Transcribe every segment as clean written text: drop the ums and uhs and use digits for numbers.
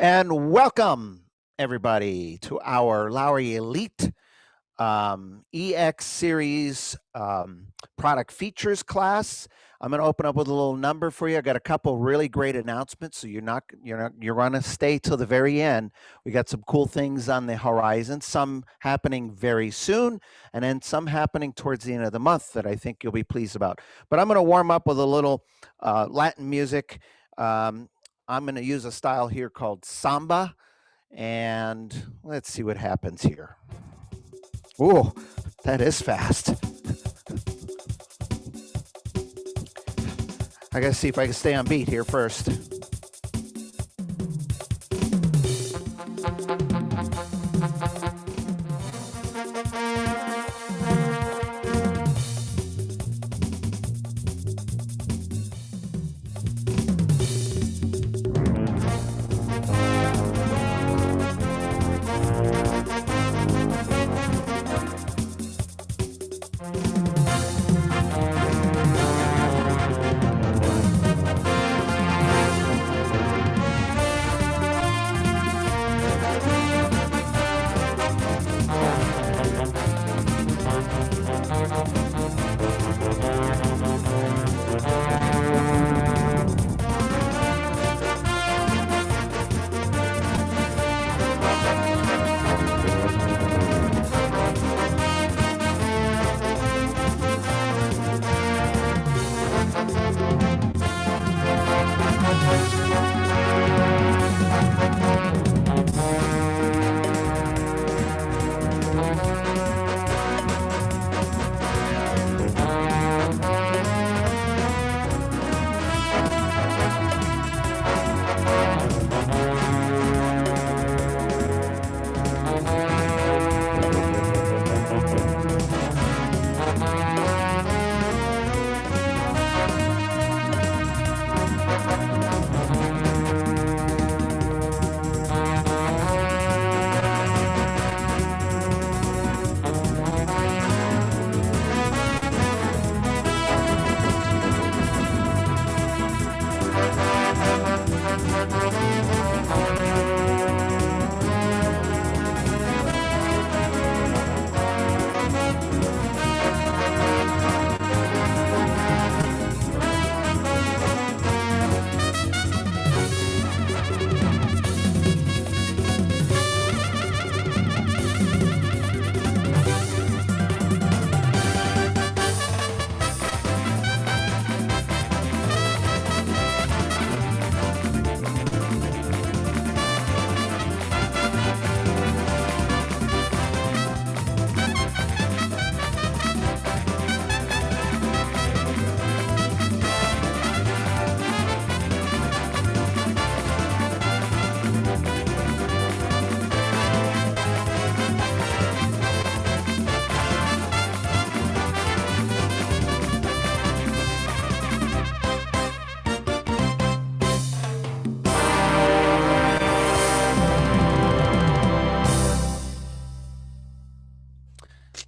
And welcome, everybody, to our Lowry Elite EX Series product features class. I'm going to open up with a little number for you. I got a couple really great announcements, so you're going to stay till the very end. We got some cool things on the horizon, some happening very soon, and then some happening towards the end of the month that I think you'll be pleased about. But I'm going to warm up with a little Latin music. I'm going to use a style here called samba, and let's see what happens here. Oh, that is fast. I got to see if I can stay on beat here first.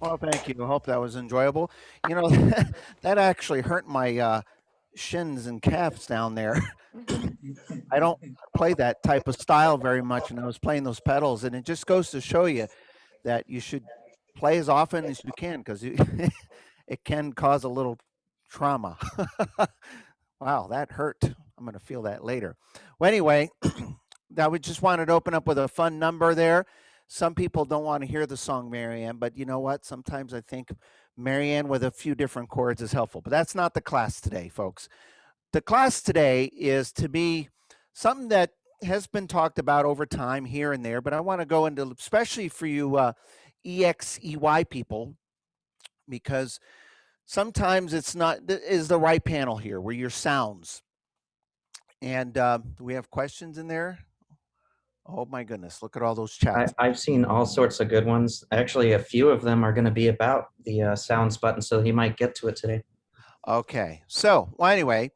Well, thank you. I hope that was enjoyable. You know, that actually hurt my shins and calves down there. I don't play that type of style very much, and I was playing those pedals, and it just goes to show you that you should play as often as you can because it can cause a little trauma. Wow, that hurt. I'm going to feel that later. Well, anyway, that we just wanted to open up with a fun number there. Some people don't want to hear the song Marianne, but you know what? Sometimes I think Marianne with a few different chords is helpful. But that's not the class today, folks. The class today is to be something that has been talked about over time here and there, but I want to go into, especially for you EXEY people, because sometimes it's not is the right panel here where your sounds. And do we have questions in there? Oh my goodness, look at all those chats. I've seen all sorts of good ones. Actually, a few of them are going to be about the sounds button, so he might get to it today. Okay, so well, anyway,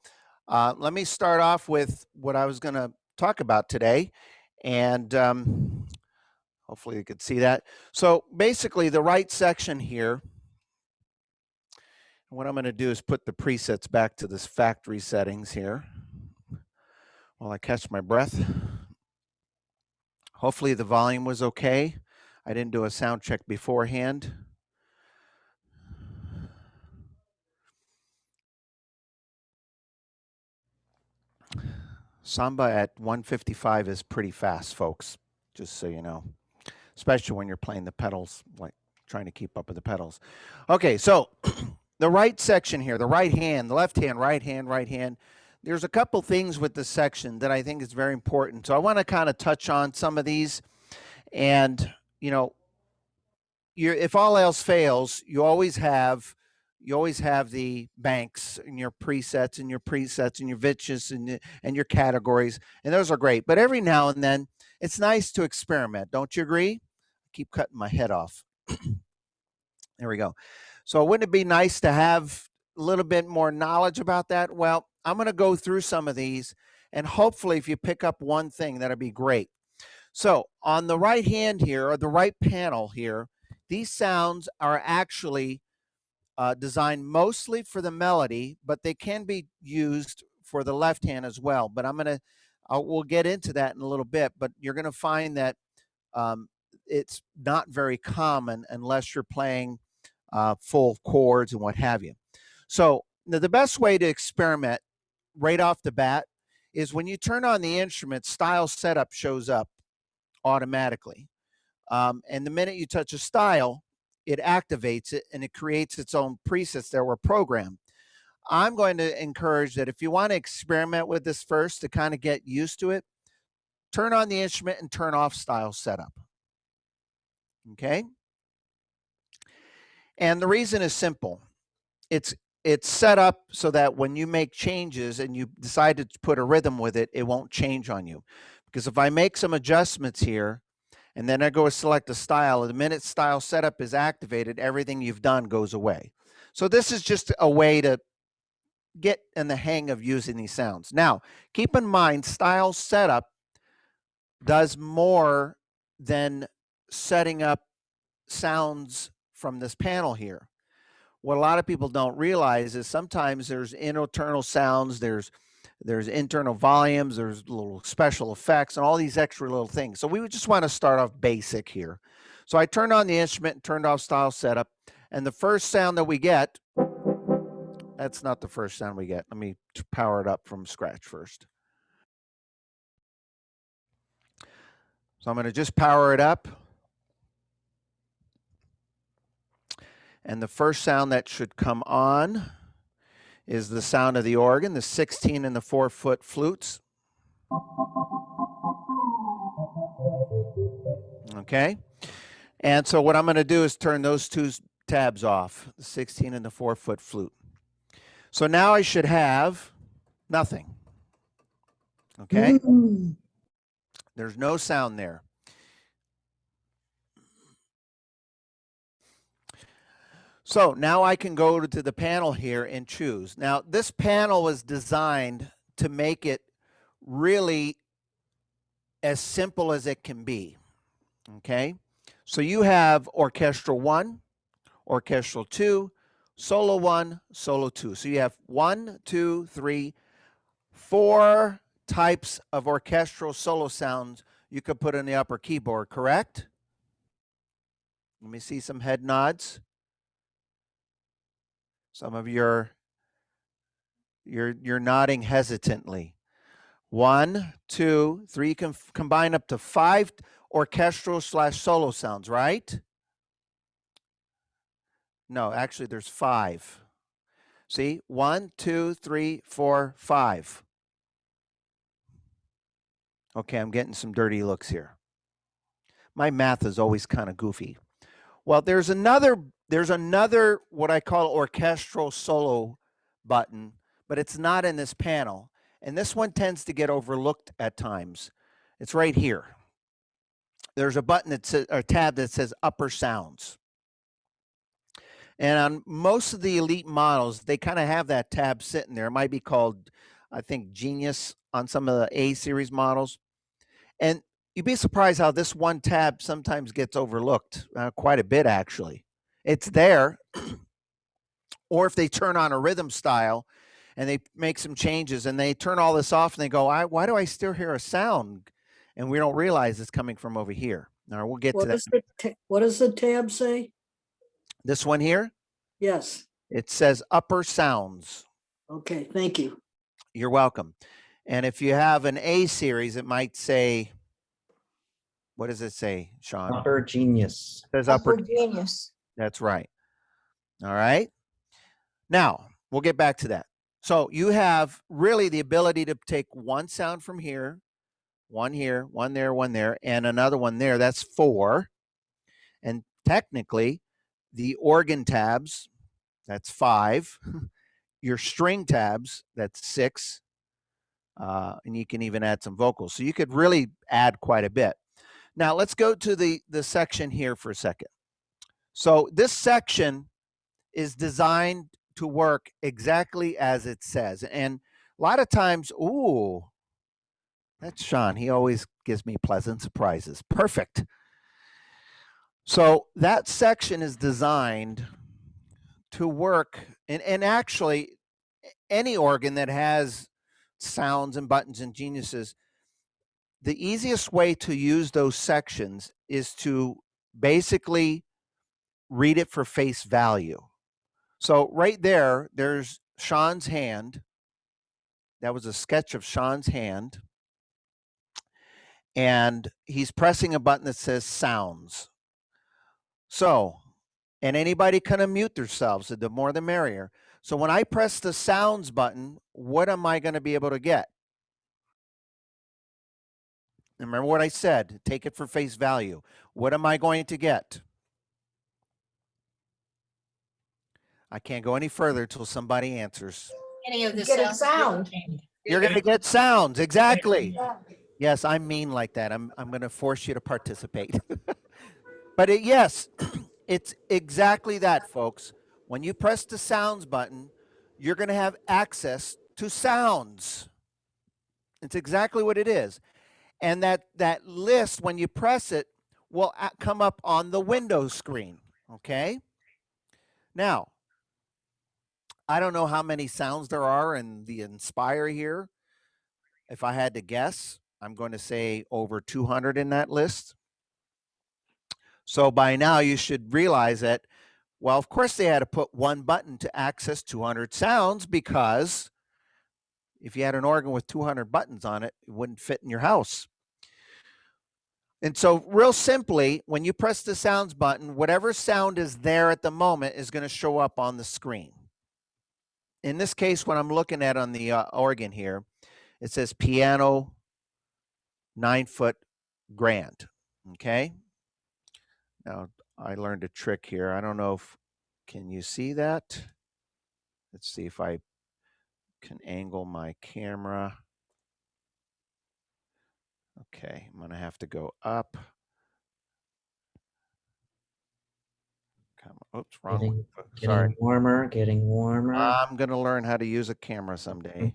let me start off with what I was going to talk about today, and hopefully you could see that. So basically, the right section here. What I'm going to do is put the presets back to this factory settings here while I catch my breath. Hopefully the volume was okay. I didn't do a sound check beforehand. Samba at 155 is pretty fast, folks, just so you know, especially when you're playing the pedals, like trying to keep up with the pedals. Okay, so the right section here, the right hand, the left hand, right hand, right hand. There's a couple things with this section that I think is very important. So I want to kind of touch on some of these. And, you know, if all else fails, you always have the banks and your presets and your presets and your vitches and your categories, and those are great. But every now and then, it's nice to experiment. Don't you agree? I keep cutting my head off. There we go. So wouldn't it be nice to have a little bit more knowledge about that? Well, I'm going to go through some of these, and hopefully if you pick up one thing, that'll be great. So on the right hand here, or the right panel here, these sounds are actually designed mostly for the melody, but they can be used for the left hand as well. But we'll get into that in a little bit, but you're going to find that um, it's not very common unless you're playing full chords and what have you. So the best way to experiment right off the bat is when you turn on the instrument, style setup shows up automatically. And the minute you touch a style, it activates it and it creates its own presets that were programmed. I'm going to encourage that if you want to experiment with this first to kind of get used to it, turn on the instrument and turn off style setup. Okay? And the reason is simple. It's set up so that when you make changes and you decide to put a rhythm with it, it won't change on you. Because if I make some adjustments here and then I go to select a style, the minute style setup is activated, everything you've done goes away. So this is just a way to get in the hang of using these sounds. Now, keep in mind, style setup does more than setting up sounds from this panel here. What a lot of people don't realize is sometimes there's internal sounds, there's internal volumes, there's little special effects and all these extra little things. So we would just want to start off basic here. So I turned on the instrument and turned off style setup, and the first sound that we get, that's not the first sound we get. Let me power it up from scratch first. So I'm going to just power it up. And the first sound that should come on is the sound of the organ, the 16 and the 4-foot flutes. Okay. And so what I'm going to do is turn those two tabs off, the 16 and the 4-foot flute. So now I should have nothing. Okay. There's no sound there. So now I can go to the panel here and choose. Now this panel was designed to make it really as simple as it can be. Okay. So you have orchestral 1, orchestral 2, solo 1, solo 2. So you have 1, 2, 3, 4 types of orchestral solo sounds you could put in the upper keyboard, correct? Let me see some head nods. Some of you're nodding hesitantly. 1, 2, 3. You can combine up to 5 orchestral / solo sounds, right? No, actually there's 5. See, 1, 2, 3, 4, 5. Okay, I'm getting some dirty looks here. My math is always kind of goofy. Well, there's another what I call orchestral solo button, but it's not in this panel. And this one tends to get overlooked at times. It's right here. There's a button that says, or tab that says upper sounds. And on most of the elite models, they kind of have that tab sitting there. It might be called, I think, Genius on some of the A series models. And you'd be surprised how this one tab sometimes gets overlooked, quite a bit actually. It's there. Or if they turn on a rhythm style and they make some changes and they turn all this off and they go, why do I still hear a sound? and we don't realize it's coming from over here. All right, we'll get to that. What does the tab say? This one here, Yes. it says upper sounds. Okay, thank you. You're welcome. And if you have an A series, it might say, what does it say, Sean? Upper genius. It says upper genius. That's right. All right. Now, we'll get back to that. So you have really the ability to take one sound from here, one there, and another one there. That's 4. And technically, the organ tabs, that's 5. Your string tabs, that's 6. And you can even add some vocals. So you could really add quite a bit. Now, let's go to the section here for a second. So this section is designed to work exactly as it says. And a lot of times, ooh, that's Sean. He always gives me pleasant surprises. Perfect. So that section is designed to work, and actually any organ that has sounds and buttons and geniuses, the easiest way to use those sections is to basically read it for face value. So right there, there's Sean's hand. That was a sketch of Sean's hand. And he's pressing a button that says sounds. So, and anybody can unmute themselves. The more the merrier. So when I press the sounds button, what am I going to be able to get? Remember what I said, take it for face value. What am I going to get? I can't go any further till somebody answers. Any of the Get a sound. You're going to get sounds, exactly. Yes, I'm mean like that. I'm going to force you to participate. But yes, it's exactly that, folks. When you press the sounds button, you're going to have access to sounds. It's exactly what it is. And that list, when you press it, will come up on the Windows screen, okay? Now, I don't know how many sounds there are in the Inspire here. If I had to guess, I'm going to say over 200 in that list. So by now you should realize that, well, of course they had to put one button to access 200 sounds, because if you had an organ with 200 buttons on it, it wouldn't fit in your house. And so real simply, when you press the sounds button, whatever sound is there at the moment is going to show up on the screen. In this case, what I'm looking at on the organ here, it says piano 9-foot grand. Okay. Now I learned a trick here. I don't know if, can you see that? Let's see if I can angle my camera. Okay, I'm going to have to go up. Come on. Oops, wrong Getting, one. getting Sorry. warmer, getting warmer. I'm going to learn how to use a camera someday.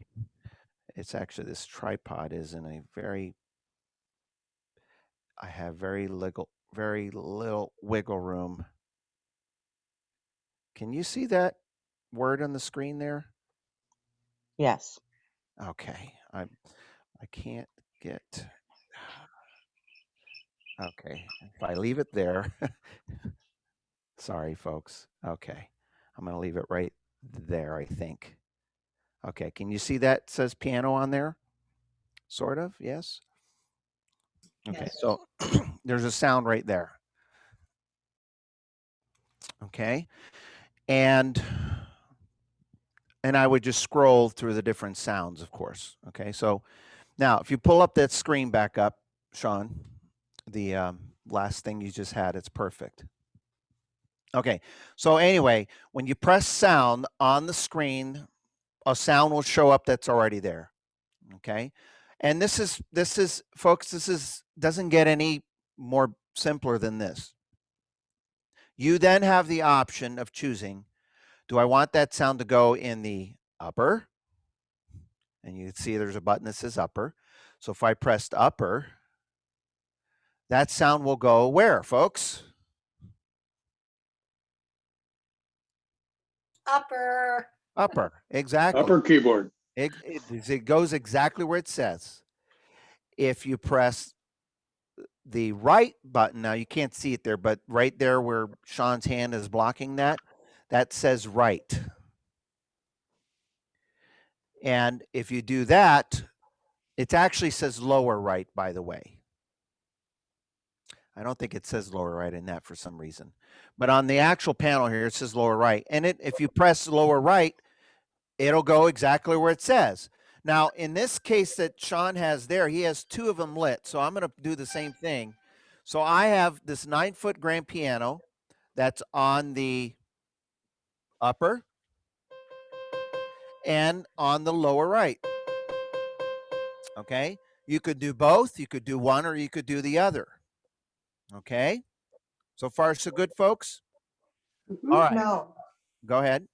It's actually, this tripod is in a very, I have very little wiggle room. Can you see that word on the screen there? Yes. Okay, I can't get, okay, if I leave it there, sorry folks. Okay, I'm going to leave it right there, I think. Okay, can you see that says piano on there? Sort of, yes? Okay, Yes. so there's a sound right there. Okay, and I would just scroll through the different sounds, of course. Okay, so now if you pull up that screen back up, Sean, the last thing you just had, it's perfect. Okay, so anyway, when you press sound on the screen, a sound will show up that's already there. Okay, and this is folks, this doesn't get any more simpler than this. You then have the option of choosing, do I want that sound to go in the upper? And you can see there's a button that says upper. So if I pressed upper, that sound will go where, folks? Upper. Upper, exactly. Upper keyboard. It goes exactly where it says. If you press the right button, now you can't see it there, but right there where Sean's hand is blocking that, that says right. And if you do that, it actually says lower right, by the way. I don't think it says lower right in that for some reason. But on the actual panel here, it says lower right. And if you press lower right, it'll go exactly where it says. Now, in this case that Sean has there, he has two of them lit. So I'm going to do the same thing. So I have this 9-foot grand piano that's on the upper and on the lower right. Okay. You could do both. You could do one or you could do the other. Okay. So far, so good, folks? All right. No. Go ahead.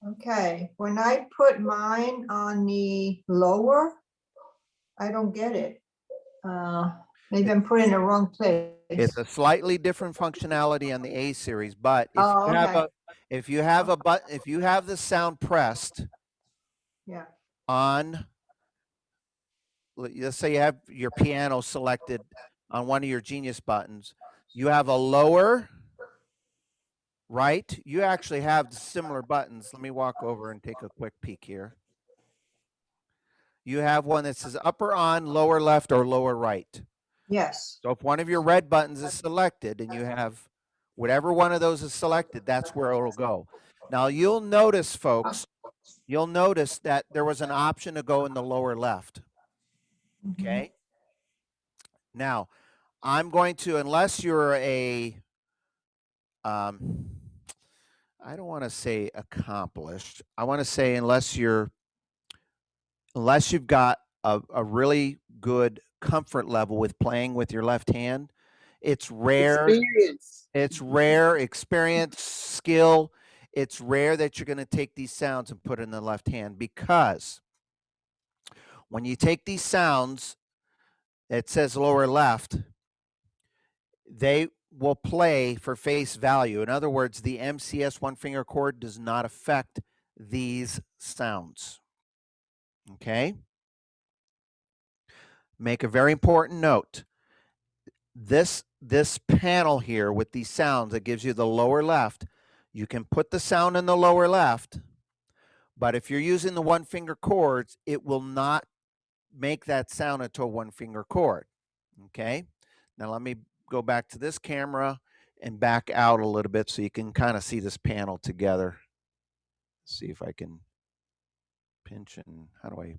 Okay. When I put mine on the lower, I don't get it. Maybe I'm putting it in the wrong place. It's a slightly different functionality on the A series, but if Oh, you have okay. if you have the sound pressed Yeah. on, let's say you have your piano selected on one of your Genius buttons, you have a lower right. You actually have similar buttons. Let me walk over and take a quick peek here. You have one that says upper on, lower left, or lower right. Yes. So if one of your red buttons is selected and you have whatever one of those is selected, that's where it'll go. Now you'll notice, folks, you'll notice that there was an option to go in the lower left. Okay. Now I'm going to, unless you're a, I don't want to say accomplished. I want to say unless you've got a really good comfort level with playing with your left hand. It's rare. It's rare experience, skill. It's rare that you're going to take these sounds and put in the left hand, because when you take these sounds, it says lower left, they will play for face value. In other words, the MCS one finger chord does not affect these sounds. Okay? Make a very important note. This panel here with these sounds that gives you the lower left, you can put the sound in the lower left, but if you're using the one finger chords, it will not make that sound into a one finger chord. Okay. Now let me go back to this camera and back out a little bit so you can kind of see this panel together. See if I can pinch and how do I,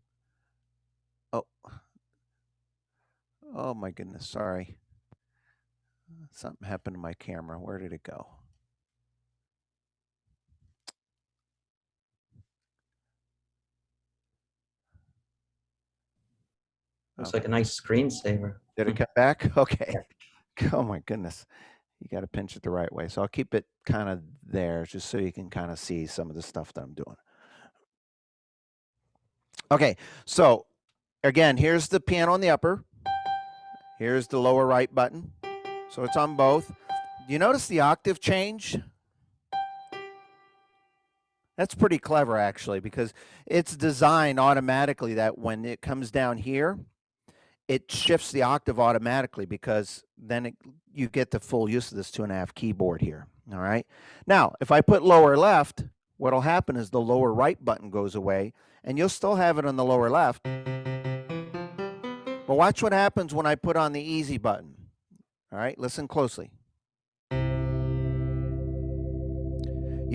oh my goodness, sorry. Something happened to my camera. Where did it go? Looks like a nice screensaver. Did it come back? Okay. Oh my goodness. You got to pinch it the right way. So I'll keep it kind of there just so you can kind of see some of the stuff that I'm doing. Okay. So again, here's the piano on the upper. Here's the lower right button. So it's on both. Do you notice the octave change? That's pretty clever actually, because it's designed automatically that when it comes down here, it shifts the octave automatically, because then you get the full use of this 2.5 keyboard here. All right. Now, if I put lower left, what'll happen is the lower right button goes away and you'll still have it on the lower left. But watch what happens when I put on the easy button. All right, listen closely. You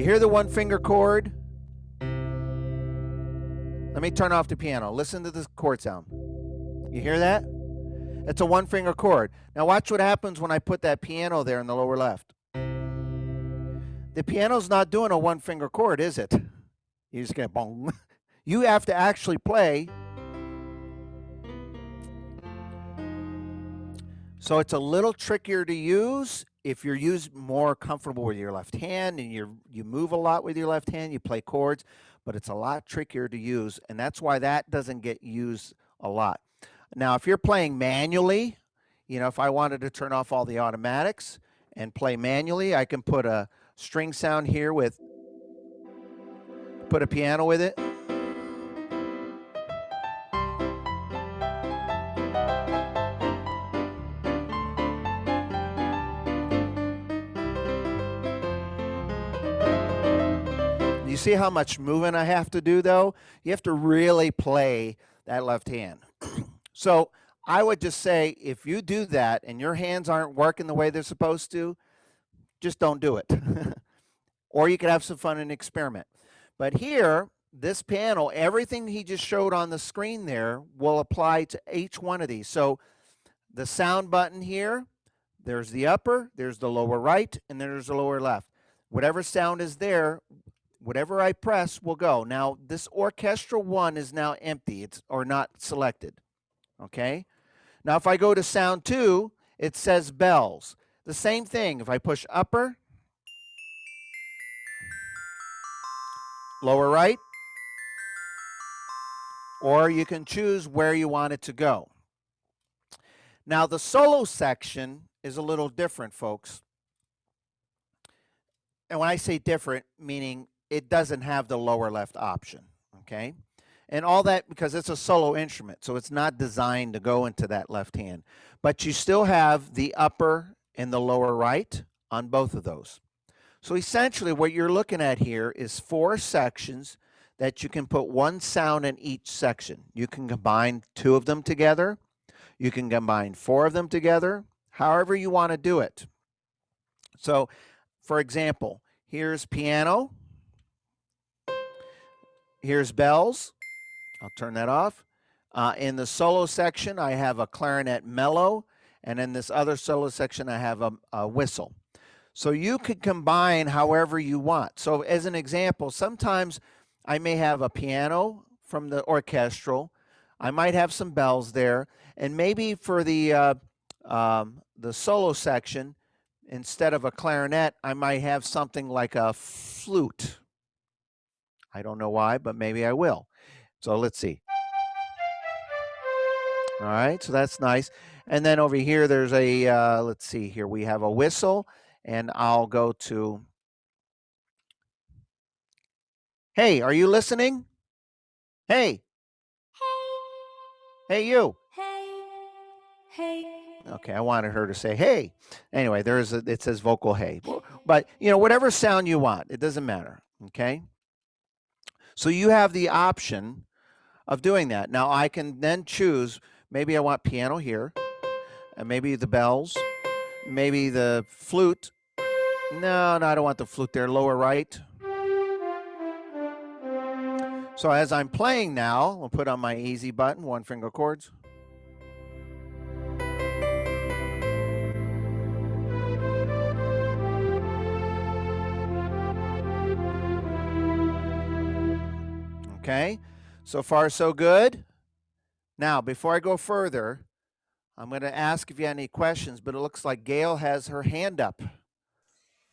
hear the one finger chord? Let me turn off the piano. Listen to this chord sound. You hear that? It's a one finger chord. Now watch what happens when I put that piano there in the lower left. The piano's not doing a one finger chord, is it? You just get boom. You have to actually play. So it's a little trickier to use if you're more comfortable with your left hand and you move a lot with your left hand, you play chords, but it's a lot trickier to use, and that's why that doesn't get used a lot. Now, if you're playing manually, you know, if I wanted to turn off all the automatics and play manually, I can put a string sound here with, put a piano with it. you see how much moving I have to do though? You have to really play that left hand. So I would just say, if you do that and your hands aren't working the way they're supposed to, just don't do it. Or you could have some fun and experiment. But here, this panel, everything he just showed on the screen there will apply to each one of these. So the sound button here, there's the upper, there's the lower right, and there's the lower left. Whatever sound is there, whatever I press will go. Now, this orchestral one is now empty, or not selected. Okay? Now, if I go to sound 2, it says bells. The same thing. If I push upper, lower right, or you can choose where you want it to go. Now, the solo section is a little different, folks. And when I say different, meaning it doesn't have the lower left option, okay? And all that because it's a solo instrument, so it's not designed to go into that left hand. But you still have the upper and the lower right on both of those. So essentially what you're looking at here is 4 sections that you can put one sound in each section. You can combine 2 of them together. You can combine 4 of them together, however you want to do it. So, for example, here's piano. Here's bells. I'll turn that off. In the solo section, I have a clarinet mellow, and in this other solo section, I have a whistle. So you could combine however you want. So as an example, sometimes I may have a piano from the orchestral. I might have some bells there, and maybe for the solo section, instead of a clarinet, I might have something like a flute. I don't know why, but maybe I will. So let's see. All right, so that's nice. And then over here, there's a, let's see here, we have a whistle, and I'll go to, hey, are you listening? Hey. Hey, you. Hey. Okay, I wanted her to say hey. Anyway, it says vocal hey. But, you know, whatever sound you want, it doesn't matter, okay? So you have the option of doing that. Now I can then choose, maybe I want piano here, and maybe the bells, maybe the flute. No, I don't want the flute there, lower right. So as I'm playing now, I'll put on my easy button, 1 finger chords. Okay, so far so good. Now, before I go further, I'm going to ask if you have any questions, but it looks like Gail has her hand up.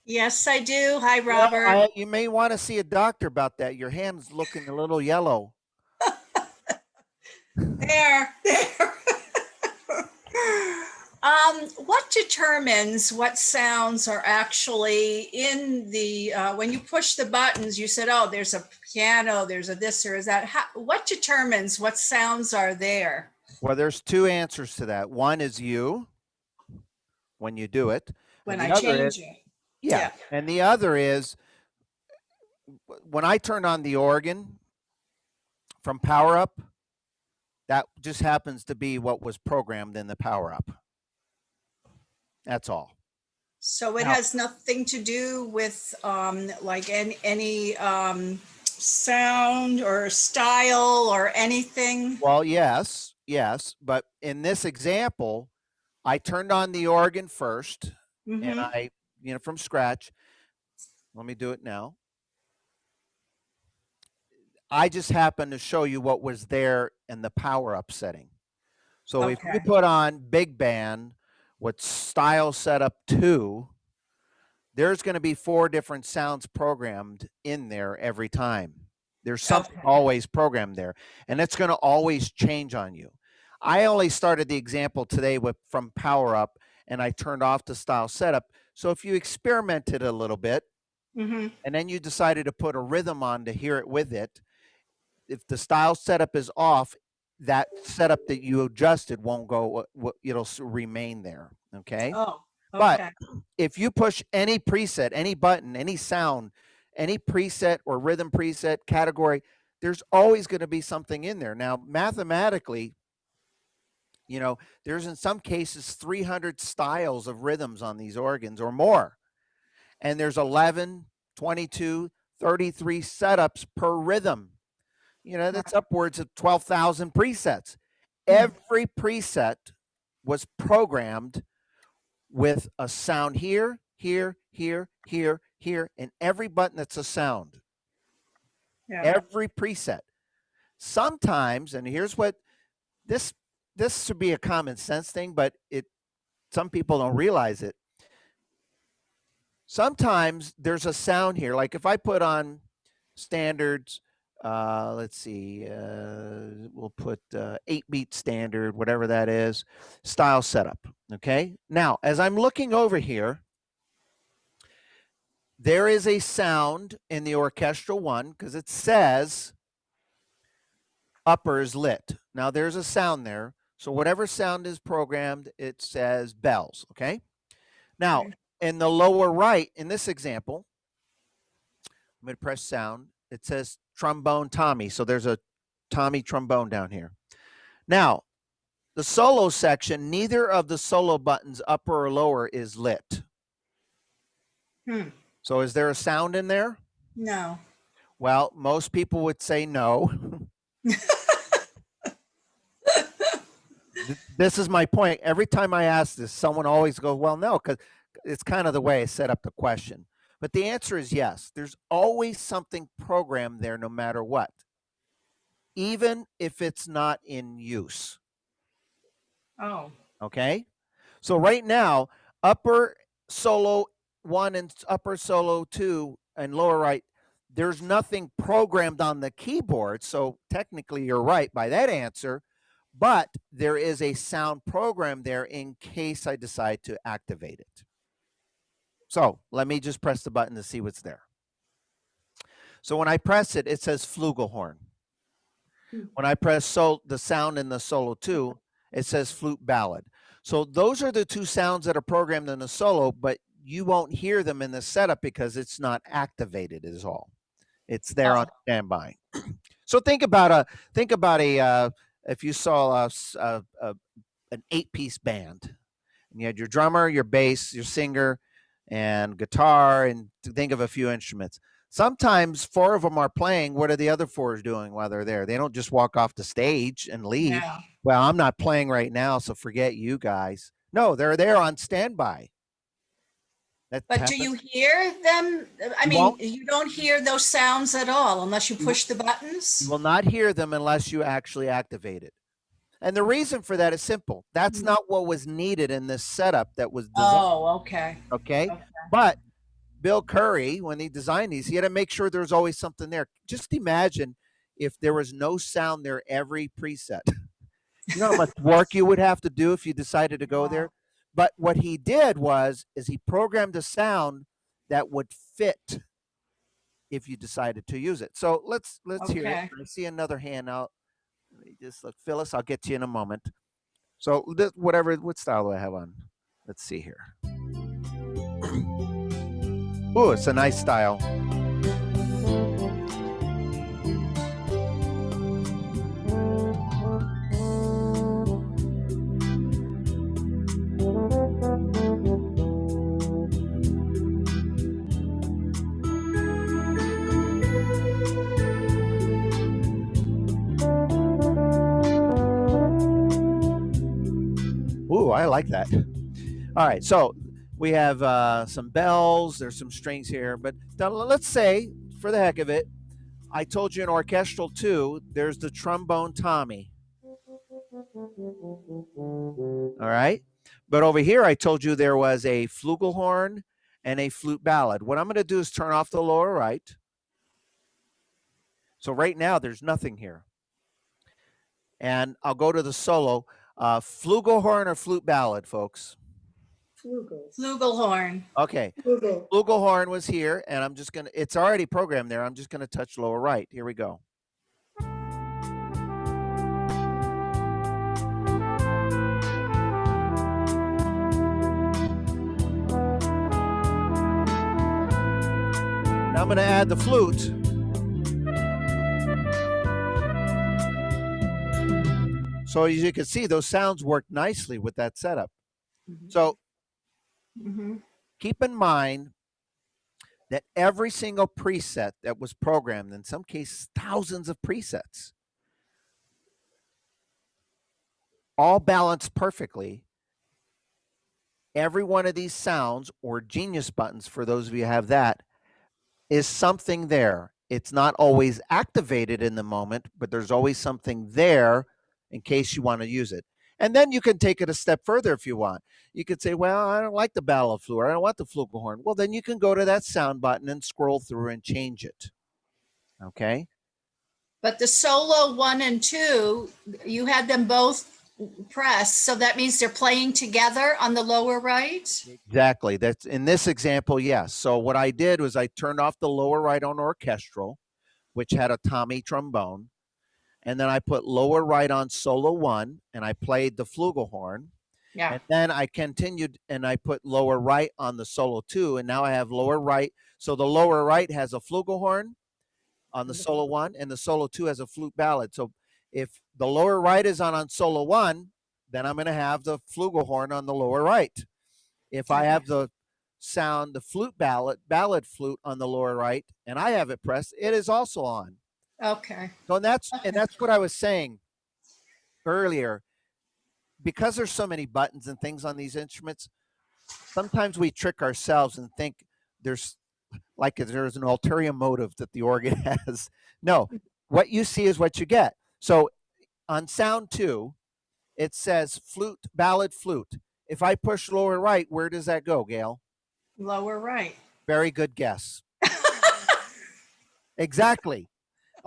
Yes, I do. Hi, Robert. Well, you may want to see a doctor about that. Your hand's looking a little yellow. There. What determines what sounds are actually in the, when you push the buttons, you said, oh, there's a piano, there's a this or is that. What determines what sounds are there? Well, there's 2 answers to that. One is you, when you do it. When and I the other change is, it. yeah. And the other is, when I turn on the organ from Power Up, that just happens to be what was programmed in the Power Up. That's all. So it Now- has nothing to do with like any sound or style or anything? Well, yes, but in this example, I turned on the organ first, and Mhm. I, from scratch. Let me do it now. I just happened to show you what was there in the Power Up setting. So if you Okay. put on Big Band with Style Setup 2, there's going to be 4 different sounds programmed in there every time. There's something Okay. always programmed there, and it's going to always change on you. I only started the example today from Power Up, and I turned off the Style Setup. So if you experimented a little bit, Mhm. and then you decided to put a rhythm on to hear it with it, if the Style Setup is off, that setup that you adjusted won't go, it'll remain there, okay? Oh, But okay. if you push any preset, any button, any sound, any preset or rhythm preset category, there's always going to be something in there. Now, mathematically, there's in some cases 300 styles of rhythms on these organs or more. And there's 11, 22, 33 setups per rhythm. That's upwards of 12,000 presets. Every preset was programmed with a sound here, here, here, here, here, and every button that's a sound. Yeah. Every preset. Sometimes, and here's what this should be a common sense thing, but some people don't realize it. Sometimes there's a sound here, like if I put on standards, let's see, we'll put 8-beat standard, whatever that is, style setup. Okay. Now, as I'm looking over here, there is a sound in the orchestral one because it says upper is lit. Now there's a sound there. So whatever sound is programmed, it says bells. Okay. Now, in the lower right, in this example, I'm going to press sound. It says trombone Tommy. So there's a Tommy trombone down here. Now, the solo section, neither of the solo buttons, upper or lower, is lit. So is there a sound in there? No. Well, most people would say no. This is my point. Every time I ask this, someone always goes, well, no, because it's kind of the way I set up the question. But the answer is yes. There's always something programmed there no matter what, even if it's not in use. Oh. Okay? So right now, upper solo 1 and upper solo 2 and lower right, there's nothing programmed on the keyboard. So technically you're right by that answer, but there is a sound program there in case I decide to activate it. So let me just press the button to see what's there. So when I press it, it says Flugelhorn. When I press the sound in the solo 2, it says flute ballad. So those are the two sounds that are programmed in the solo, but you won't hear them in the setup because it's not activated is all. It's there on standby. So think about a if you saw an 8-piece band, and you had your drummer, your bass, your singer, and guitar, and think of a few instruments. Sometimes 4 of them are playing. What are the other 4 doing while they're there? They don't just walk off the stage and leave. Yeah. Well, I'm not playing right now, so forget you guys. No, they're there on standby. But do you hear them? I mean, you don't hear those sounds at all unless you push the buttons? You will not hear them unless you actually activate it. And the reason for that is simple. That's not what was needed in this setup that was designed. Oh, okay. Okay. But Bill Curry, when he designed these, he had to make sure there's always something there. Just imagine if there was no sound there every preset. You know how much work you would have to do if you decided to go there? But what he did is he programmed a sound that would fit if you decided to use it. So let's hear it. I see another hand out. Let me just look. Phyllis, I'll get to you in a moment. So what style do I have on? Let's see here. Oh, it's a nice style. Ooh, I like that. All right, so we have some bells. There's some strings here, but now let's say, for the heck of it, I told you in orchestral 2, there's the trombone Tommy. All right, but over here I told you there was a flugelhorn and a flute ballad. What I'm going to do is turn off the lower right. So right now there's nothing here, and I'll go to the solo. Flugelhorn or flute ballad, folks? Flugelhorn. Okay. Flugelhorn was here, and I'm just going to, it's already programmed there. I'm just going to touch lower right. Here we go. Now I'm going to add the flute. So as you can see, those sounds work nicely with that setup. So Mhm. keep in mind that every single preset that was programmed, in some cases thousands of presets, all balanced perfectly. Every one of these sounds, or genius buttons, for those of you who have that, is something there. It's not always activated in the moment, but there's always something there in case you want to use it. And then you can take it a step further if you want. You could say, well, I don't like the Battle of Fleur. I don't want the Flugelhorn. Well, then you can go to that sound button and scroll through and change it. Okay? But the solo 1 and 2, you had them both pressed, so that means they're playing together on the lower right? Exactly. That's in this example, yes. So what I did was I turned off the lower right on orchestral, which had a Tommy trombone. And then I put lower right on solo 1, and I played the Flugelhorn. Yeah. And then I continued and I put lower right on the solo 2, and now I have lower right. So the lower right has a Flugelhorn on the solo 1, and the solo 2 has a flute ballad. So if the lower right is on solo 1, then I'm going to have the Flugelhorn on the lower right. If I have the sound, the flute ballad flute on the lower right, and I have it pressed, it is also on. Okay. So that's what I was saying earlier. Because there's so many buttons and things on these instruments, sometimes we trick ourselves and think there's an ulterior motive that the organ has. No, what you see is what you get. So on sound 2, it says flute, ballad flute. If I push lower right, where does that go, Gail? Lower right. Very good guess. Exactly.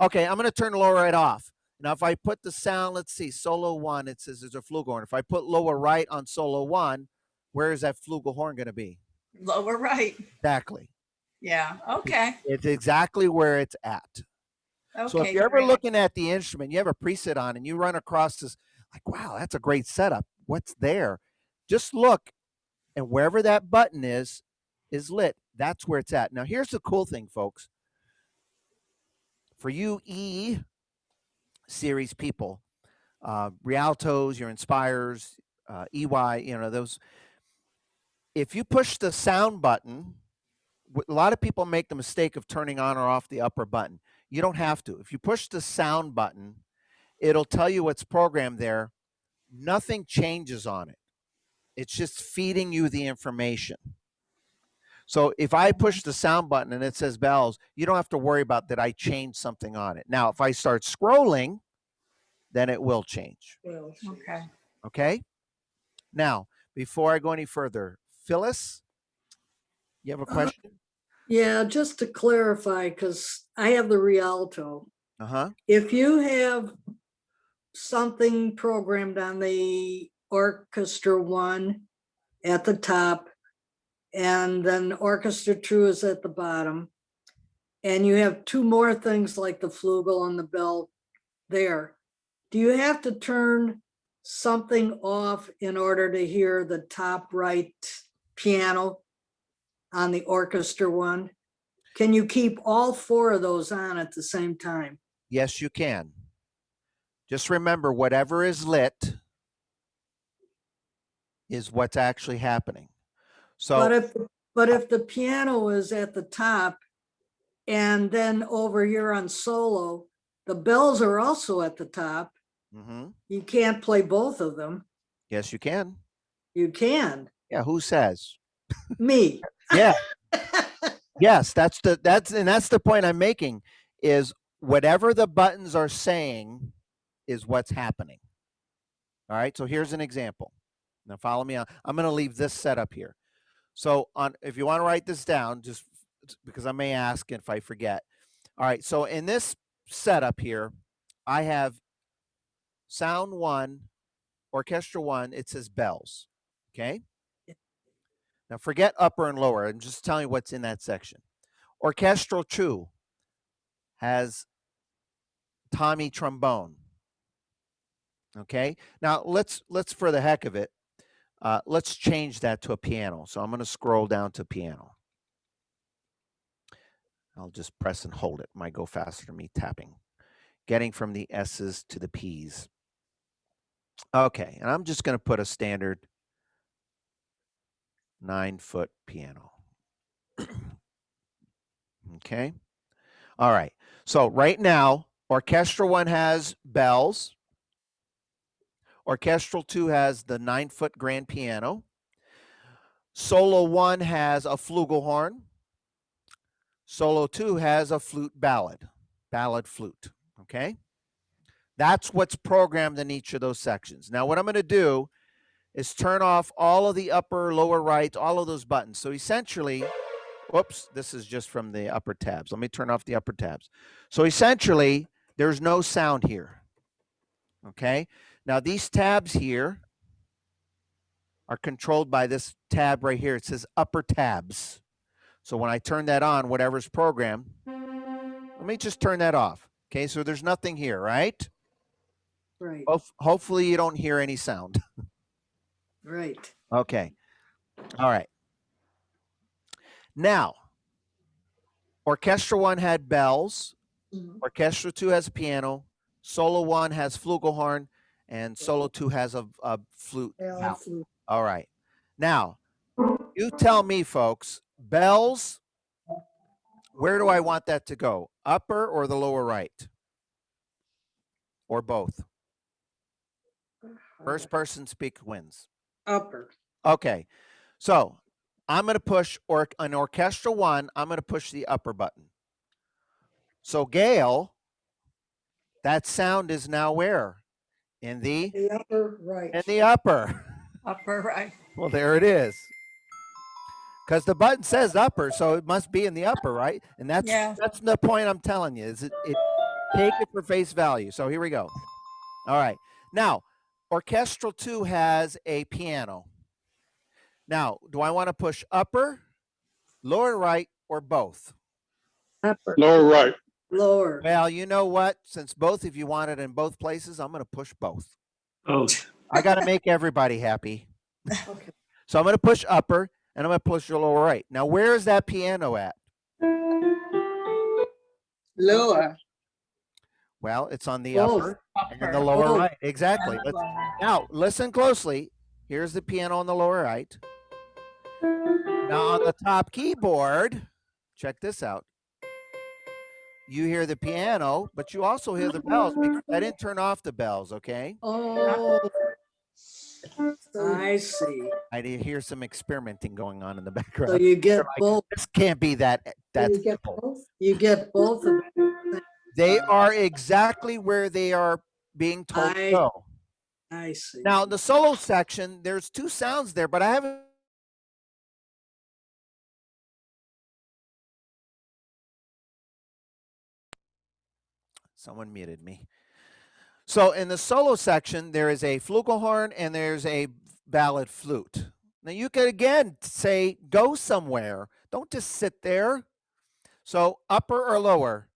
Okay, I'm going to turn lower right off. Now, if I put the sound, let's see, solo 1, it says there's a Flugelhorn. If I put lower right on solo 1, where is that Flugelhorn going to be? Lower right. Exactly. Yeah. Okay. It's exactly where it's at. Okay. So if you're ever great. looking at the instrument, you have a preset on, and you run across this, like, wow, that's a great setup. What's there? Just look, and wherever that button is lit. That's where it's at. Now, here's the cool thing, folks. For you E series people, Rialtos, your Inspires, EY, those. If you push the sound button, a lot of people make the mistake of turning on or off the upper button. You don't have to. If you push the sound button, it'll tell you what's programmed there. Nothing changes on it. It's just feeding you the information. So if I push the sound button and it says bells, you don't have to worry about that I changed something on it. Now, if I start scrolling, then it will change. Okay. Okay? Now, before I go any further, Phyllis, you have a question? Yeah, just to clarify, because I have the Rialto. Uh-huh. If you have something programmed on the orchestra 1 at the top, and then orchestra 2 is at the bottom, and you have 2 more things like the flugel and the bell there, do you have to turn something off in order to hear the top right piano on the orchestra 1? Can you keep all 4 of those on at the same time? Yes, you can. Just remember, whatever is lit is what's actually happening. So, But if the piano is at the top, and then over here on solo, the bells are also at the top, you can't play both of them. yes, you can. You can. Yeah, who says? Me. Yeah. Yes, that's the point I'm making, is whatever the buttons are saying is what's happening. All right, so here's an example. Now follow me on. I'm going to leave this setup here. So if you want to write this down, just because I may ask if I forget. All right, so in this setup here, I have sound 1, orchestra 1, it says bells. Okay? Now forget upper and lower. I'm just telling you what's in that section. Orchestral 2 has Tommy trombone. Okay? Now let's for the heck of it, let's change that to a piano. So I'm going to scroll down to piano. I'll just press and hold it. Might go faster than me tapping. Getting from the S's to the P's. Okay, and I'm just going to put a standard 9-foot piano. Okay. All right. So right now, Orchestral 1 has bells. Orchestral 2 has the 9-foot grand piano. Solo 1 has a flugelhorn. Solo 2 has a flute ballad flute. Okay. That's what's programmed in each of those sections. Now, what I'm going to do is turn off all of the upper, lower right, all of those buttons. So essentially, whoops, this is just from the upper tabs. Let me turn off the upper tabs. So essentially, there's no sound here. Okay. Now, these tabs here are controlled by this tab right here. It says upper tabs. So when I turn that on, whatever's programmed, let me just turn that off. Okay. So there's nothing here, right? Right, Hopefully you don't hear any sound. right. Okay. All right. Now, Orchestra 1 had bells. Orchestra 2 has a piano. Solo 1 has flugelhorn. And Solo 2 has a flute. Ballad flute. All right. Now, you tell me, folks, bells, where do I want that to go? Upper or the lower right? Or both? First person speak wins. Upper. Okay. So I'm going to push an Orchestra 1. I'm going to push the upper button. So Gail, that sound is now where? In the upper right. In the upper. Upper right. Well, there it is. Because the button says upper, so it must be in the upper, right? And that's the point I'm telling you. Is it take it for face value. So here we go. All right. Now, Orchestral 2 has a piano. Now, do I want to push upper, lower right, or both? Upper. Lower right. Lower. Well, you know what? Since both of you want it in both places, I'm going to push both. Oh, I got to make everybody happy. Okay. So I'm going to push upper, and I'm going to push the lower right. Now, where is that piano at? Lower. Well, it's on the Both. upper and then the lower Both. right. Exactly. Now, listen closely. Here's the piano on the lower right. Now, on the top keyboard, check this out. You hear the piano, but you also hear the bells because I didn't turn off the bells, okay? Oh, I see. I did hear some experimenting going on in the So background. you get Like, both. this can't be that You get simple. both. You get both of them. They are exactly where they are being told to go. I see. Now, in the solo section, there's 2 sounds there, but I haven't. Someone muted me. So in the solo section, there is a flugelhorn and there's a ballad flute. Now you could again say, go somewhere. Don't just sit there. So upper or lower?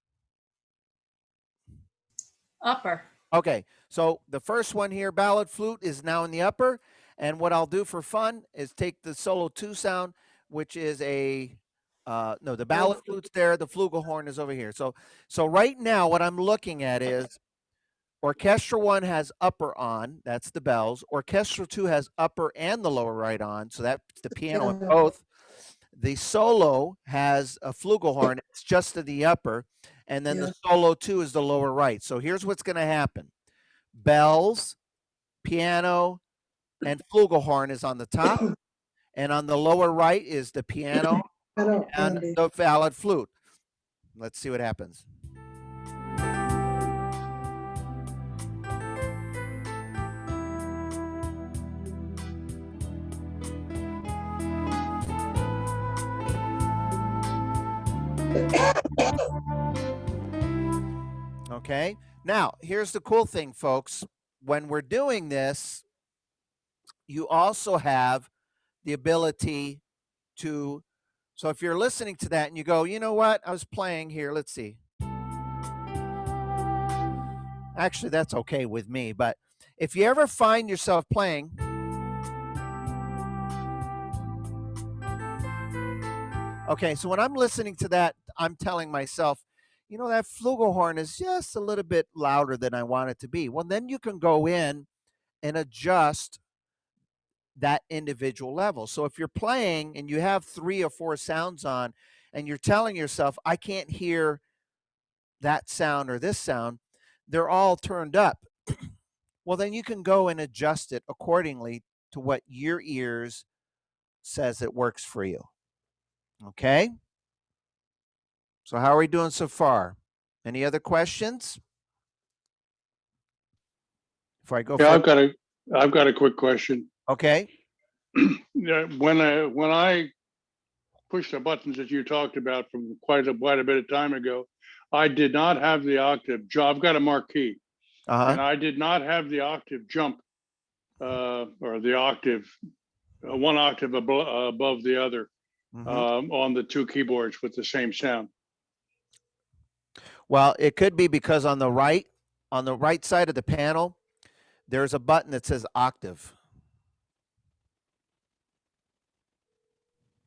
Upper. Okay, so the first one here, ballad flute, is now in the upper. And what I'll do for fun is take the solo 2 sound, which is a, no, the ballad flute's there, the flugelhorn is over here. So right now what I'm looking at is Orchestra 1 has upper on, that's the bells. Orchestra 2 has upper and the lower right on, so that's the piano in both. The solo has a flugelhorn, it's just to the upper, and then the solo 2 is the lower right. So here's what's going to happen. Bells, piano, and flugelhorn is on the top, and on the lower right is the piano and the ballad flute. Let's see what happens. Okay, now here's the cool thing, folks. When we're doing this, you also have the ability to, so if you're listening to that and you go, you know what, I was playing here, let's see. Actually, that's okay with me, but if you ever find yourself playing, okay, so when I'm listening to that, I'm telling myself, you know, that flugelhorn is just a little bit louder than I want it to be. Well, then you can go in and adjust that individual level. So if you're playing and you have 3 or 4 sounds on and you're telling yourself, I can't hear that sound or this sound, they're all turned up. Well, then you can go and adjust it accordingly to what your ears says it works for you. Okay? So how are we doing so far? Any other questions? Before I go Yeah, for I've got a quick question. okay. Yeah, when I pushed the buttons that you talked about from quite a bit of time ago, I did not have the octave. I've got a marquee, and I did not have the octave jump, or the octave, one octave above the other, on the 2 keyboards with the same sound. Well, it could be because on the right side of the panel, there's a button that says octave.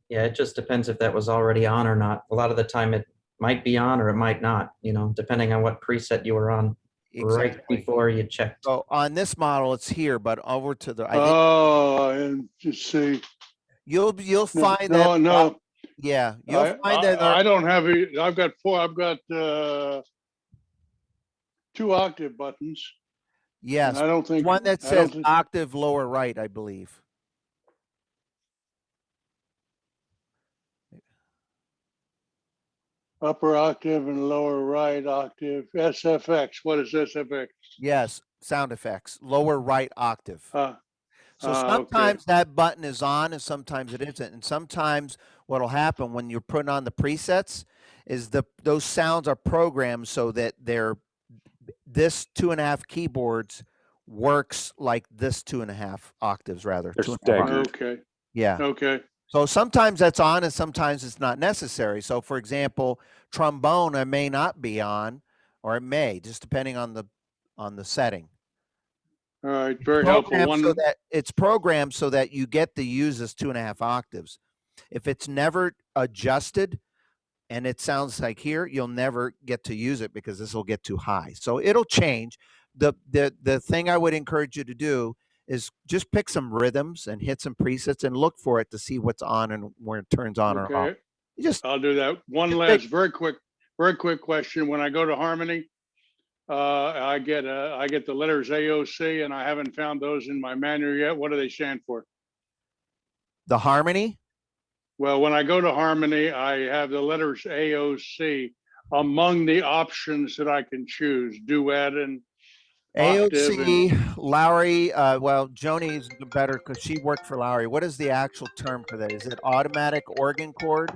Yeah, it just depends if that was already on or not. A lot of the time it might be on or it might not, you know, depending on what preset you were on right before you checked. So on this model, it's here, but over to the And just see. you'll find No, that no. yeah, you'll find that I don't have it. I've got 2 octave buttons. yes, And I don't think one that says octave lower right, I believe. upper octave and lower right octave. SFX. What is SFX? Yes, sound effects, lower right octave. So okay. sometimes that button is on and sometimes it isn't. And sometimes what'll happen when you're putting on the presets is those sounds are programmed so that this 2.5 keyboards works like this 2.5 octaves rather. They're 2.5 staggered. Okay. Yeah. Okay. So sometimes that's on and sometimes it's not necessary. So for example, trombone, it may not be on, or it may, just depending on the setting. All right. Very helpful. It's programmed so that you get to use this 2.5 octaves. If it's never adjusted and it sounds like here, you'll never get to use it because this will get too high. So it'll change. The thing I would encourage you to do is just pick some rhythms and hit some presets and look for it to see what's on and where it turns on or off. I'll do that. One last very quick question. When I go to harmony, I get the letters AOC, and I haven't found those in my manual yet. What do they stand for? The harmony? Well, when I go to harmony, I have the letters AOC among the options that I can choose: duet and AOC, Lowry. Well, Joni's better because she worked for Lowry. What is the actual term for that? Is it automatic organ chord?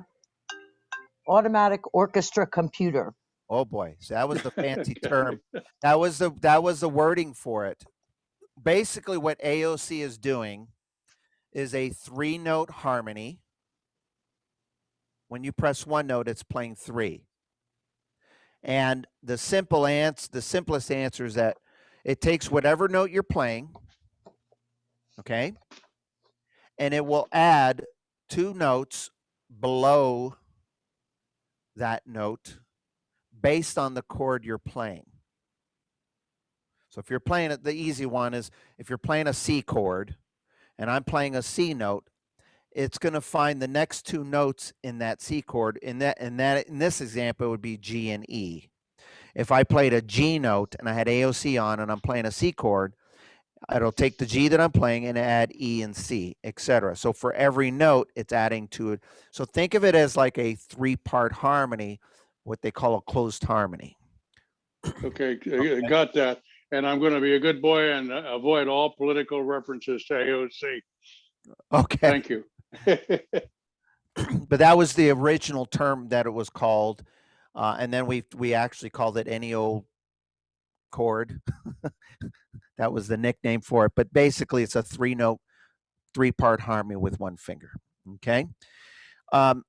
Automatic orchestra computer. Oh boy, so that was the fancy term. That was the wording for it. Basically, what AOC is doing is a 3-note harmony. When you press one note, it's playing 3. And the simplest answer is that it takes whatever note you're playing, okay, and it will add 2 notes below that note based on the chord you're playing. So if you're playing it, the easy one is if you're playing a C chord and I'm playing a C note, it's going to find the next 2 notes in that C chord. In this example, it would be G and E. If I played a G note and I had AOC on and I'm playing a C chord, it'll take the G that I'm playing and add E and C, etc. So for every note, it's adding to it. So think of it as like a 3-part harmony, what they call a closed harmony. Okay, got that. And I'm going to be a good boy and avoid all political references to AOC. Okay. Thank you. But that was the original term that it was called. And then we actually called it any old chord. That was the nickname for it. But basically, it's a 3-note, 3-part harmony with 1 finger. Okay. So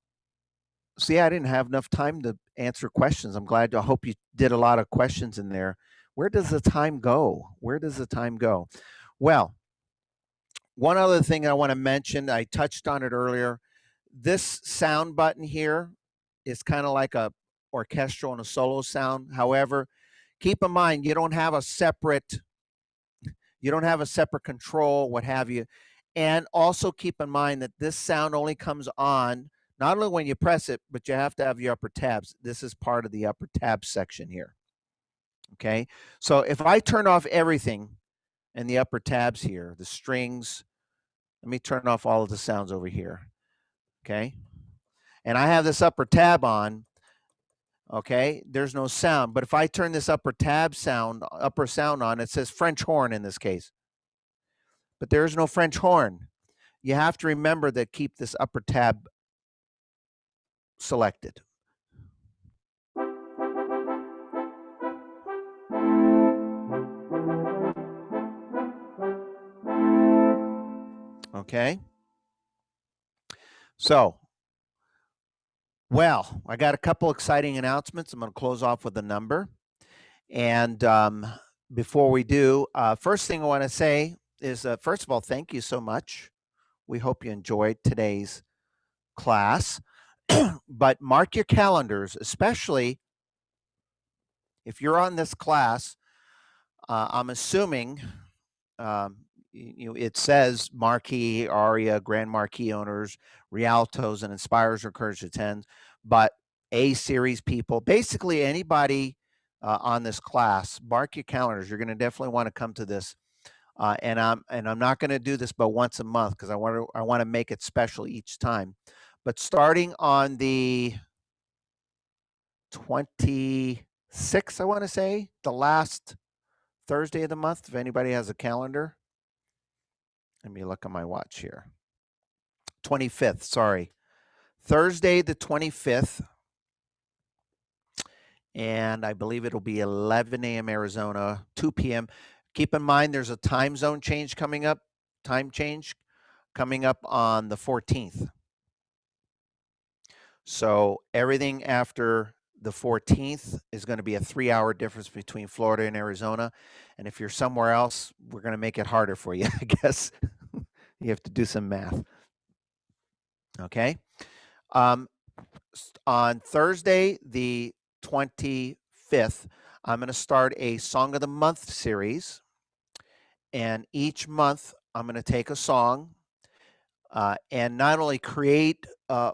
yeah, I didn't have enough time to answer questions. I hope you did a lot of questions in there. Where does the time go? Where does the time go? Well, one other thing I want to mention, I touched on it earlier. This sound button here is kind of like a orchestral and a solo sound. However, keep in mind you don't have a separate control, what have you. And also keep in mind that this sound only comes on not only when you press it, but you have to have your upper tabs. This is part of the upper tab section here. Okay, so if I turn off everything in the upper tabs here, the strings, let me turn off all of the sounds over here. Okay, and I have this upper tab on. Okay, there's no sound, but if I turn this upper sound on, it says French horn in this case, but there is no French horn. You have to remember to keep this upper tab selected. Okay, so, well, I got a couple exciting announcements. I'm going to close off with a number. And before we do, first thing I want to say is, first of all, thank you so much. We hope you enjoyed today's class. But mark your calendars, especially if you're on this class. I'm assuming it says marquee, aria, grand marquee owners, Rialtos, and Inspires are encouraged to attend, but A series people, basically anybody on this class, mark your calendars. You're going to definitely want to come to this, and I'm not going to do this but once a month because I want to make it special each time. But starting on the 26th, I want to say, the last Thursday of the month, if anybody has a calendar. Let me look at my watch here. 25th, sorry. Thursday the 25th. And I believe it'll be 11 a.m. Arizona, 2 p.m. Keep in mind there's a time zone change coming up, on the 14th. So everything after the 14th is going to be a 3-hour difference between Florida and Arizona. And if you're somewhere else, we're going to make it harder for you, I guess. You have to do some math. Okay. On Thursday, the 25th, I'm going to start a Song of the Month series. And each month, I'm going to take a song and not only create an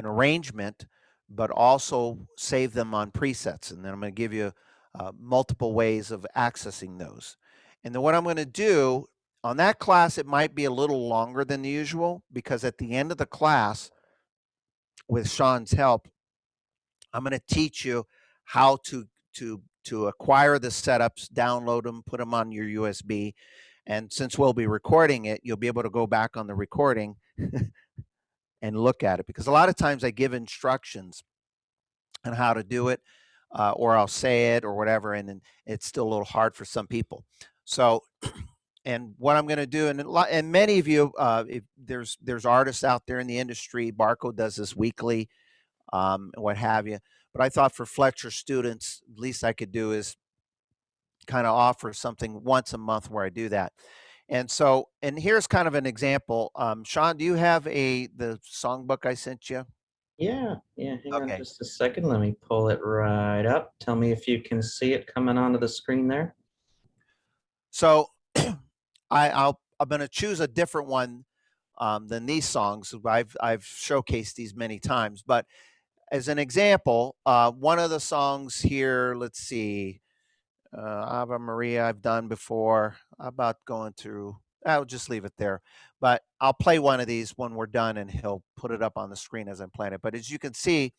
arrangement, but also save them on presets. And then I'm going to give you multiple ways of accessing those. And then what I'm going to do on that class, it might be a little longer than usual because at the end of the class, with Sean's help, I'm going to teach you how to acquire the setups, download them, put them on your USB. And since we'll be recording it, you'll be able to go back on the recording and look at it, because a lot of times I give instructions on how to do it, or I'll say it or whatever, and then it's still a little hard for some people. So, and what I'm going to do, and many of you, if there's artists out there in the industry, Barco does this weekly, what have you. But I thought for Fletcher students, the least I could do is kind of offer something once a month where I do that. And so, and here's kind of an example. Sean, do you have the songbook I sent you? Yeah. Hang on just a second. Let me pull it right up. Tell me if you can see it coming onto the screen there. So I'm going to choose a different one than these songs. I've showcased these many times, but as an example, one of the songs here, let's see, Ave Maria I've done before. How about going through, I'll just leave it there. But I'll play one of these when we're done and he'll put it up on the screen as I'm playing it. But as you can see,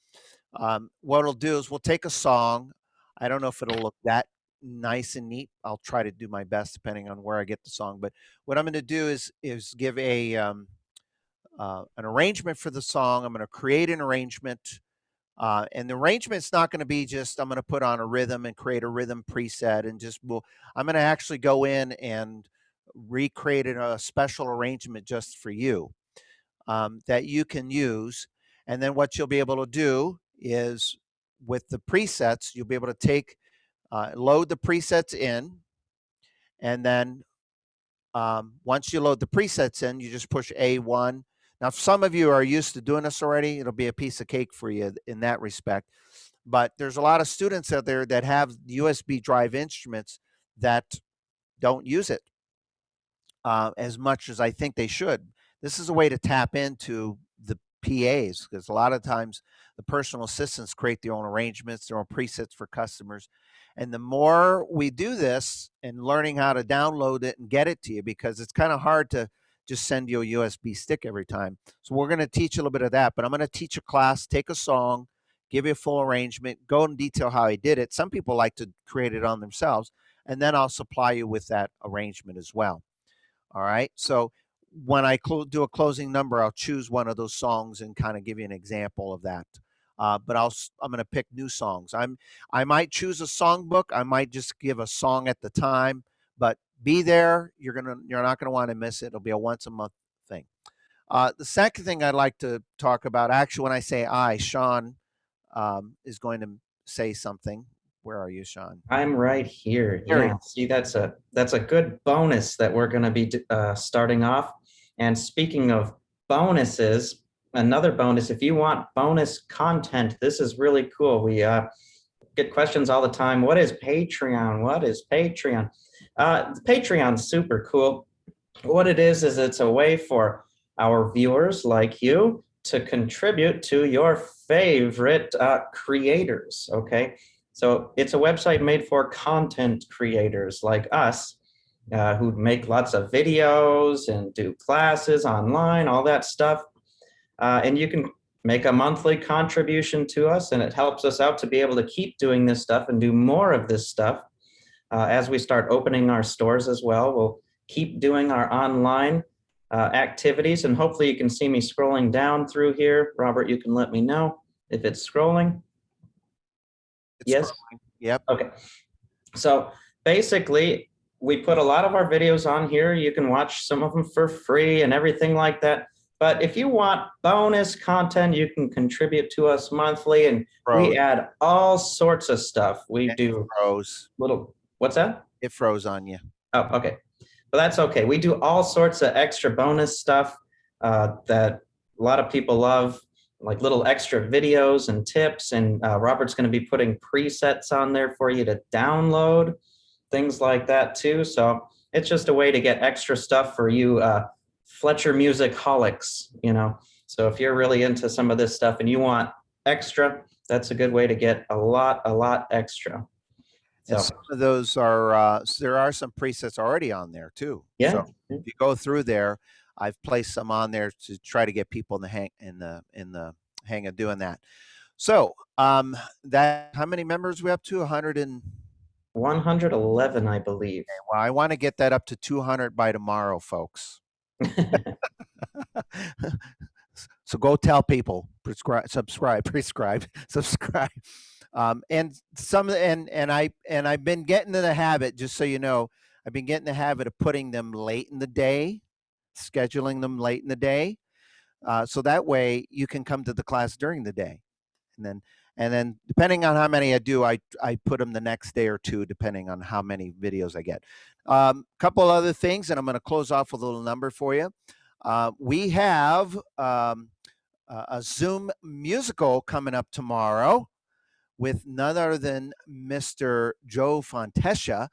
what it'll do is we'll take a song. I don't know if it'll look that nice and neat. I'll try to do my best depending on where I get the song. But what I'm going to do is give an arrangement for the song. I'm going to create an arrangement. And the arrangement's not going to be just, I'm going to put on a rhythm and create a rhythm preset and I'm going to actually go in and recreate a special arrangement just for you that you can use. And then what you'll be able to do is with the presets, you'll be able to load the presets in. And then once you load the presets in, you just push A1. Now, some of you are used to doing this already. It'll be a piece of cake for you in that respect. But there's a lot of students out there that have USB drive instruments that don't use it as much as I think they should. This is a way to tap into the PAs, because a lot of times the personal assistants create their own arrangements, their own presets for customers. And the more we do this and learning how to download it and get it to you, because it's kind of hard to just send you a USB stick every time. So we're going to teach a little bit of that, but I'm going to teach a class, take a song, give you a full arrangement, go in detail how I did it. Some people like to create it on themselves, and then I'll supply you with that arrangement as well. All right. So when I do a closing number, I'll choose one of those songs and kind of give you an example of that. But I'm going to pick new songs. I might choose a songbook. I might just give a song at the time, but be there. You're not gonna want to miss it. It'll be a once a month thing. The second thing I'd like to talk about, actually, when I say Sean is going to say something. Where are you, Sean? I'm right here. Yeah. See, that's a good bonus that we're going to be starting off. And speaking of bonuses, another bonus, if you want bonus content, this is really cool. We get questions all the time. What is Patreon? What is Patreon? Patreon's super cool. What it is it's a way for our viewers like you to contribute to your favorite creators, okay? So it's a website made for content creators like us who make lots of videos and do classes online, all that stuff. And you can make a monthly contribution to us, and it helps us out to be able to keep doing this stuff and do more of this stuff. As we start opening our stores as well, we'll keep doing our online activities, and hopefully you can see me scrolling down through here. Robert, you can let me know if it's scrolling. Yes. Yep. Okay. So basically, we put a lot of our videos on here. You can watch some of them for free and everything like that. But if you want bonus content, you can contribute to us monthly, and we add all sorts of stuff. We do little. What's that? It froze on you. Oh, okay. Well, that's okay. We do all sorts of extra bonus stuff that a lot of people love, like little extra videos and tips, and Robert's going to be putting presets on there for you to download, things like that too. So it's just a way to get extra stuff for you Fletcher music holics, you know. So if you're really into some of this stuff and you want extra, that's a good way to get a lot extra. So and some of those are there are some presets already on there too. Yeah. So if you go through there, I've placed some on there to try to get people in the hang of doing that. So that, how many members we up to? 111, I believe. Okay, well, I want to get that up to 200 by tomorrow, folks. So go tell people, subscribe. And I've been getting in the habit, just so you know, I've been getting the habit of putting them late in the day, scheduling them late in the day. So that way you can come to the class during the day. And then depending on how many I do, I put them the next day or two, depending on how many videos I get. Couple other things, and I'm going to close off with a little number for you. We have a Zoom musical coming up tomorrow with none other than Mr. Joe Fontesha.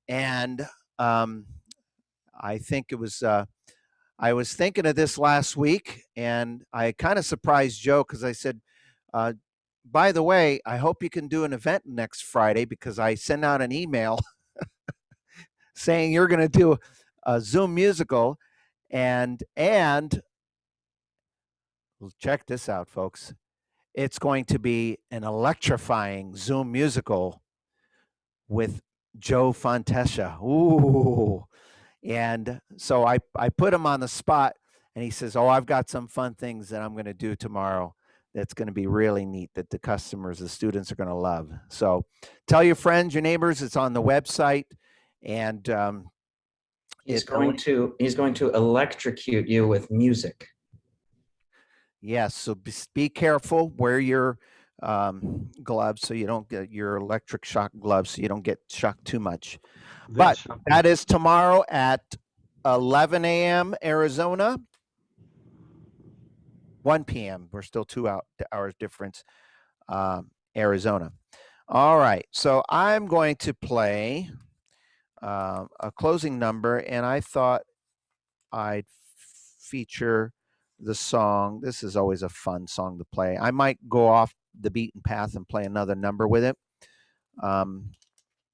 And I think it was, I was thinking of this last week, and I kind of surprised Joe because I said, by the way, I hope you can do an event next Friday, because I sent out an email saying you're going to do a Zoom musical, and check this out, folks. It's going to be an electrifying Zoom musical with Joe Fontesha. Ooh. And so I put him on the spot, and he says, oh, I've got some fun things that I'm going to do tomorrow that's going to be really neat, that the customers, the students are going to love. So tell your friends, your neighbors, it's on the website. And he's going to electrocute you with music. Yes, so be careful. Wear your gloves so you don't get your electric shock gloves, so you don't get shocked too much. But that is tomorrow at 11 a.m. Arizona. 1 p.m. We're still 2 hours difference, Arizona. All right, so I'm going to play a closing number, and I thought I'd feature the song. This is always a fun song to play. I might go off the beaten path and play another number with it.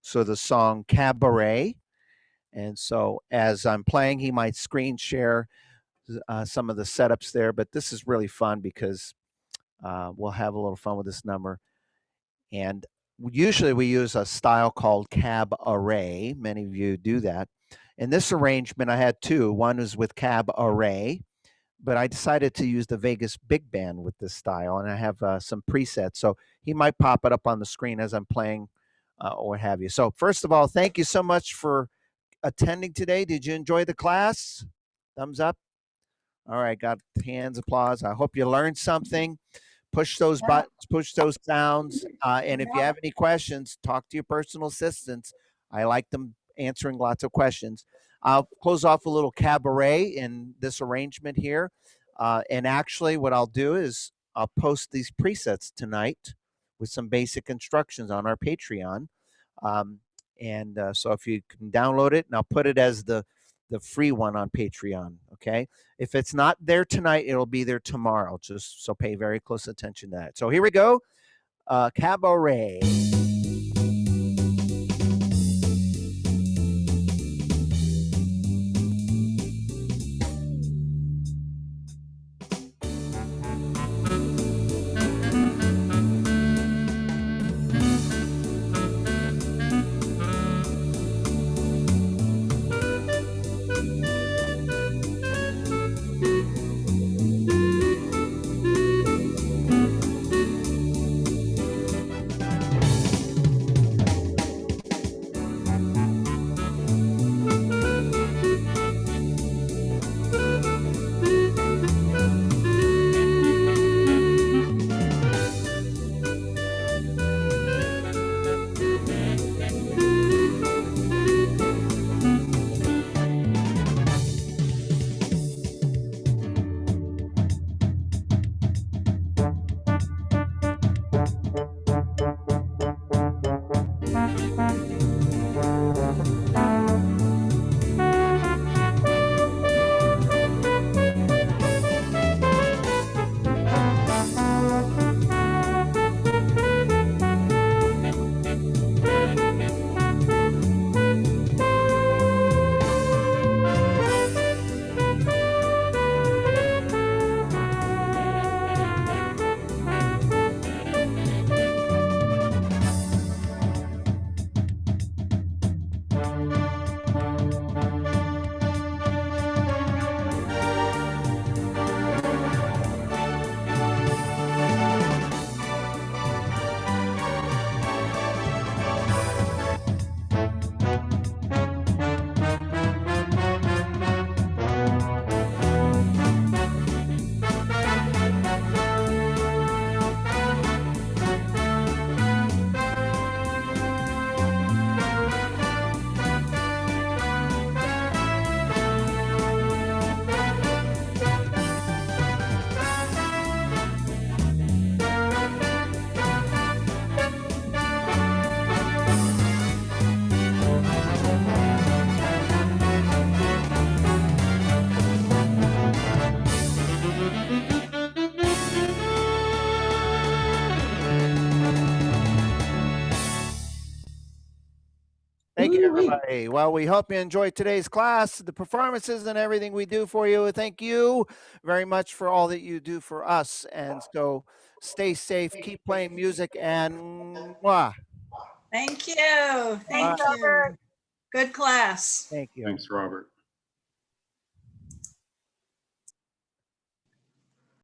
So the song Cabaret. And so as I'm playing, he might screen share some of the setups there, but this is really fun because we'll have a little fun with this number. And usually we use a style called cab array. Many of you do that. In this arrangement, I had two. One was with cab array, but I decided to use the Vegas Big Band with this style, and I have some presets. So he might pop it up on the screen as I'm playing or what have you. So first of all, thank you so much for attending today. Did you enjoy the class? Thumbs up. All right, got hands, applause. I hope you learned something. Push those buttons, push those sounds. And if you have any questions, talk to your personal assistants. I like them answering lots of questions. I'll close off a little cabaret in this arrangement here. And actually what I'll do is I'll post these presets tonight with some basic instructions on our Patreon. So if you can download it, and I'll put it as the free one on Patreon, okay? If it's not there tonight, it'll be there tomorrow, just so pay very close attention to that. So here we go, Cabaret. Thank you, everybody. Well, we hope you enjoyed today's class, the performances and everything we do for you. Thank you very much for all that you do for us. And so stay safe, keep playing music, and mwah. Thank you. Thank you. Good class. Thank you. Thanks, Robert.